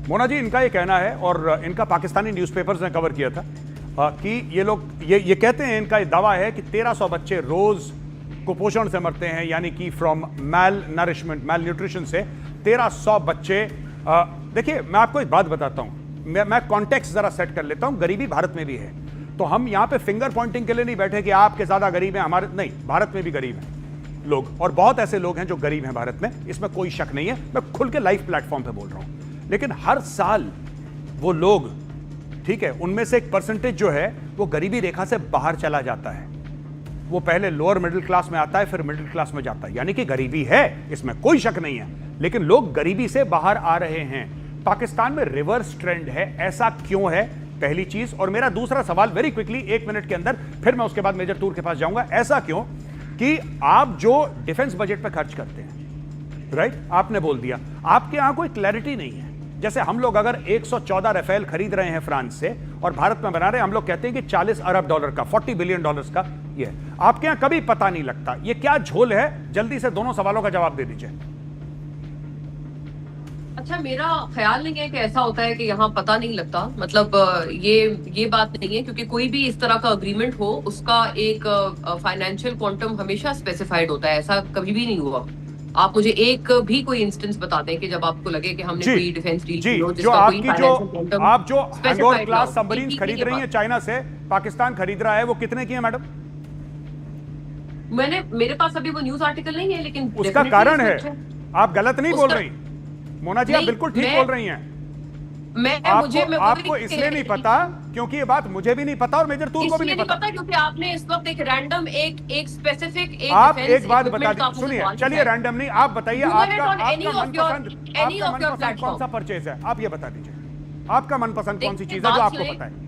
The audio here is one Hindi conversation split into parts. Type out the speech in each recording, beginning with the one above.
मोना जी, इनका ये कहना है और इनका पाकिस्तानी न्यूज़पेपर्स ने कवर किया था कि ये लोग ये कहते हैं, इनका दावा है कि 1300 बच्चे रोज कुपोषण से मरते हैं, यानी कि from malnourishment, malnutrition से 1300 बच्चे। देखिए, मैं आपको एक बात बताता हूं, मैं कॉन्टेक्स्ट जरा सेट कर लेता हूं। गरीबी भारत में भी है, तो हम यहां पे फिंगर पॉइंटिंग के लिए नहीं बैठे कि आपके ज्यादा गरीब हैं, हमारे नहीं, भारत में भी गरीब हैं लोग, और बहुत ऐसे लोग हैं जो गरीब हैं भारत में, इसमें कोई शक नहीं है। मैं खुल के लाइव प्लेटफॉर्म पे बोल रहा हूं। लेकिन हर साल वो लोग, ठीक है, उनमें से एक परसेंटेज जो है वो गरीबी रेखा से बाहर चला जाता है। वो पहले लोअर मिडिल क्लास में आता है, फिर मिडिल क्लास में जाता है, यानी कि गरीबी है, इसमें कोई शक नहीं है, लेकिन लोग गरीबी से बाहर आ रहे हैं। पाकिस्तान में रिवर्स ट्रेंड है, ऐसा क्यों है, पहली चीज। और मेरा दूसरा सवाल वेरी क्विकली, 1 मिनट के अंदर, फिर मैं उसके बाद मेजर तूर के पास जाऊंगा। ऐसा क्यों कि आप जो डिफेंस बजट पर खर्च करते हैं, राइट, आपने बोल दिया, आपके यहां कोई क्लैरिटी नहीं है। जैसे हम लोग अगर 114 राफेल खरीद रहे हैं फ्रांस से और भारत में बना रहे हैं, हम लोग कहते हैं कि 40 अरब डॉलर का, 40 बिलियन डॉलर्स का ये। आपके यहां कभी पता नहीं लगता, ये क्या झोल है? जल्दी से दोनों सवालों का जवाब दे दीजिए। अच्छा, मेरा ख्याल नहीं है कि ऐसा होता है कि यहाँ पता नहीं लगता, मतलब ये बात नहीं है, क्योंकि कोई भी इस तरह का अग्रीमेंट हो उसका एक फाइनेंशियल क्वांटम हमेशा स्पेसिफाइड होता है, ऐसा कभी भी नहीं हुआ। आप मुझे एक भी कोई इंस्टेंस बता दें कि जब आपको लगे कि हमने कोई डिफेंस डील की हो जिसका कोई फाइनेंशियल क्वांटम, आप जो हैंडोवर क्लास सबमरीन खरीद रही हैं चाइना से, पाकिस्तान खरीद रहा है, वो कितने की है मैडम? मेरे पास अभी वो न्यूज आर्टिकल नहीं है, लेकिन उसका कारण है, आप गलत नहीं बोल रही मोना जी, आप बिल्कुल ठीक बोल रही हैं। आपको इसलिए नहीं पता क्योंकि ये बात मुझे भी नहीं पता और मेजर तूर को भी नहीं पता, क्योंकि आपने इस वक्त एक रैंडम एक स्पेसिफिक आप एक बात बता दीजिए। सुनिए, चलिए रैंडम नहीं, आप बताइए आपका मनपसंद कौन सा परचेज है, आप ये बता दीजिए। आपका मनपसंद कौन सी चीज है जो आपको पता है?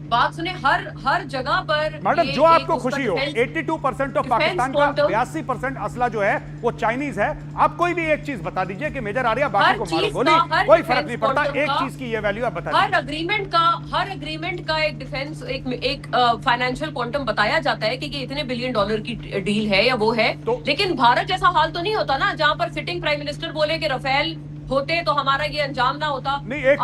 बात सुने, हर जगह पर मैडम जो आपको खुशी हो, 82% ऑफ पाकिस्तान का 82% असला जो है वो चाइनीज है। आप कोई भी एक चीज बता दीजिए कि मेजर आ रही है, बाकी को मारो गोली, कोई फर्क नहीं पड़ता, एक चीज की ये वैल्यू आप बता दीजिए। हर अग्रीमेंट का एक डिफेंस, एक फाइनेंशियल क्वांटम बताया जाता है कि इतने बिलियन डॉलर की डील है या वो है, लेकिन भारत जैसा हाल तो नहीं होता ना, जहां पर सिटिंग प्राइम मिनिस्टर बोले कि राफेल होते तो हमारा ये अंजाम ना होता। नहीं, एक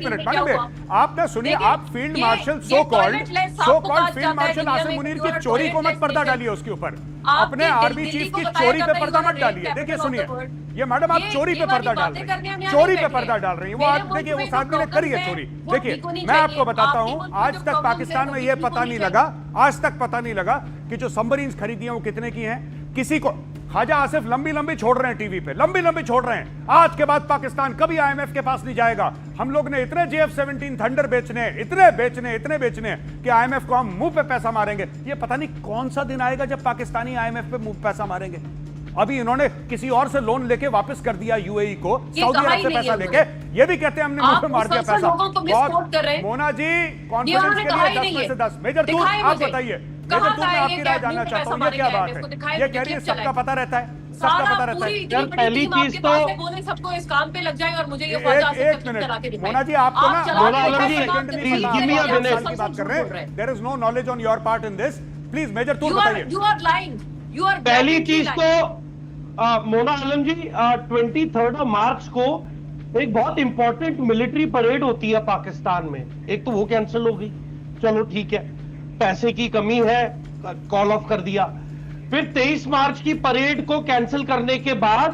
मिनट मैडम, आपने सुनिए, आप field marshal so called field marshal Asim Munir की चोरी को मत पर्दा डालिए उसके ऊपर, अपने आर्मी चीफ की चोरी पे पर्दा मत डालिए। देखिए सुनिए, ये मैडम आप चोरी पे पर्दा डाल रही हैं, चोरी पे पर्दा डाल रही हैं। वो आप देखिए, उस आदमी ने करी है चोरी। देखिए, मैं आपको बताता हूं, आज तक पाकिस्तान में ये पता नहीं लगा, आज तक पता नहीं लगा कि जो सबमरीन्स खरीदी हैं वो कितने की हैं। किसी को ख्वाजा आसिफ लंबी छोड़ रहे हैं टीवी पे, लंबी छोड़ रहे हैं। आज के बाद पाकिस्तान कभी आईएमएफ के पास नहीं जाएगा। हम लोग ने इतने JF-17 थंडर बेचने, इतने बेचने कि आईएमएफ को हम मुंह पे पैसा मारेंगे। ये पता नहीं कौन सा दिन आएगा जब पाकिस्तानी आईएमएफ पे मुंह पैसा मारेंगे। अभी इन्होंने किसी और से लोन लेके वापस कर दिया यूएई को, सऊदी अरब से पैसा लेके, ये भी कहते हैं हमने मुंह पे मार दिया पैसा। मोना जी, कॉन्फिडेंस के लिए 10 में से 10। मेजर तूर, आप बताइए, मेजर तूर, मैं आपकी राय जानना चाहता हूँ, ये क्या बात है? ये कह रही है सबका पता रहता है, सबका पता रहता है। यार पहली चीज तो बोले सबको इस काम पे लग जाए और मुझे ये एक मिनट मोना जी, आपको ना बात कर रहे हैं, there is no knowledge on your part in this, please major Toor बताइए। You are lying, you are पहली चीज तो मोना आलम जी, 23 मार्च को एक बहुत इंपॉर्टेंट मिलिट्री परेड होती है पाकिस्तान में, एक तो वो कैंसिल हो गई, चलो ठीक है, पैसे की कमी है, कॉल ऑफ कर दिया। फिर 23 मार्च की परेड को कैंसिल करने के बाद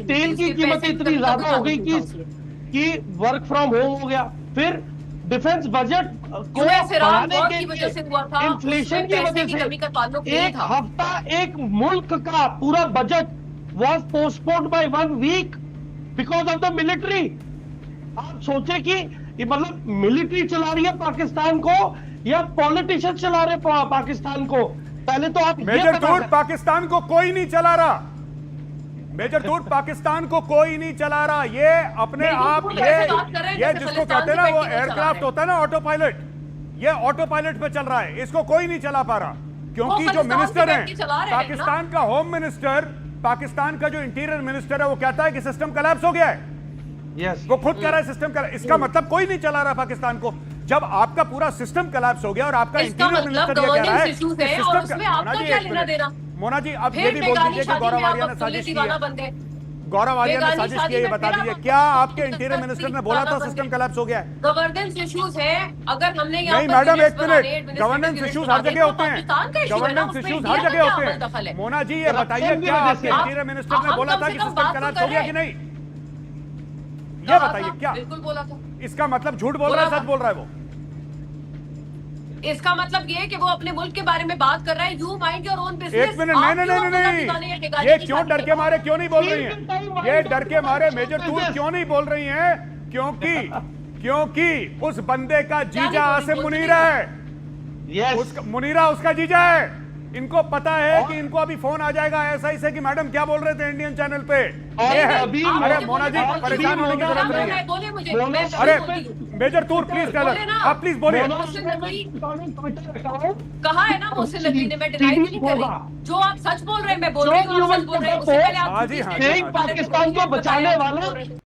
तेल की कीमत इतनी ज्यादा हो गई कि वर्क फ्रॉम होम हो गया। फिर डिफेंस बजट को बढ़ाने के लिए इन्फ्लेशन की वजह से एक हफ्ता एक मुल्क का पूरा budget was postponed by 1 week because of the military। आप सोचे कि ये मतलब मिलिट्री चला रही है पाकिस्तान को या पॉलिटिशियन चला रहे पाकिस्तान को? पहले तो आप मेजर तूर, पाकिस्तान को कोई नहीं चला रहा, मेजर तूर, पाकिस्तान को कोई नहीं चला रहा। ये अपने आप, ये जिसको कहते हैं ना वो एयरक्राफ्ट होता है ना ऑटो पायलट, ये ऑटो पायलट पे चल रहा है, इसको कोई नहीं चला पा रहा क्योंकि जो मिनिस्टर है पाकिस्तान का, होम मिनिस्टर, पाकिस्तान का जो इंटीरियर मिनिस्टर है, वो कहता है कि सिस्टम कोलैप्स हो गया है। yes, वो खुद कह रहा है सिस्टम कोलैप्स। इसका मतलब कोई नहीं चला रहा पाकिस्तान को। जब आपका पूरा सिस्टम कोलैप्स हो गया और आपका इंटीरियर मिनिस्टर ये कह रहा है सिस्टम, मोना जी आप ये भी बोल दीजिए कि गौरव आर्या ने साजिश की है। गौरव आर्या ने बेगानी साजिश की शादी है, ये में बता तेरा दीजिए, मतलब क्या आपके है? इंटीरियर मिनिस्टर ने बोला था सिस्टम कोलैप्स हो गया है? गवर्नेंस इश्यूज है। अगर हमने यहाँ नहीं पर मैडम, units एक बनाने, minute, administrative governance units issues बना हर दे, जगह तो होते हैं, पाकिस्तान का issue है ना, गवर्नेंस उसमें इश्यूज इंडिया हर का जगह क्या होते अमल दखल हैं। है? मोना जी ये बताइए, Corruption की क्या वजह आपके से। इंटीरियर मिनिस्टर ने हम बोला कम था से कि कम सिस्टम बात तो कोलैप्स हो गया करें। कि नहीं? ये कहा बताइए, था, क्या बिल्कुल बोला था। इसका मतलब झूठ बोल रहा है, बोला सच था। बोल रहा है वो? इसका मतलब ये है कि वो अपने मुल्क के बारे में बात कर रहा है। You mind your own business. एक मिनट, नहीं नहीं नहीं नहीं, ये क्यों डर के मारे क्यों नहीं बोल रही हैं? ये डर के मारे मेजर टूर क्यों नहीं बोल रही हैं? क्योंकि उस बंदे का जीजा आसिम मुनीर है, यस मुनीरा उसका जीजा है। इनको पता है कि इनको अभी फोन आ जाएगा एसआई से कि मैडम क्या बोल रहे थे इंडियन चैनल पे। और ये है। अभी अरे आप मोना जी बोले- परेशान होने की जरूरत नहीं है। बोले मुझे, बोलो। मैं अरे बोली। मेजर टूर प्लीज बोले ना। आप प्लीज बोलिए। मोहसिन नकवी कहा है ना, मोहसिन नकवी ने, मैं डिनाई नहीं कर रही। जो आप सच बोल रहे हैं मैं बोल रही हूँ, आप सच बोल रहे हैं। उससे पहले आप हाँ जी, हाँ जी, झूठी हाँ जी। statement पाकिस्तान को बचाने वाला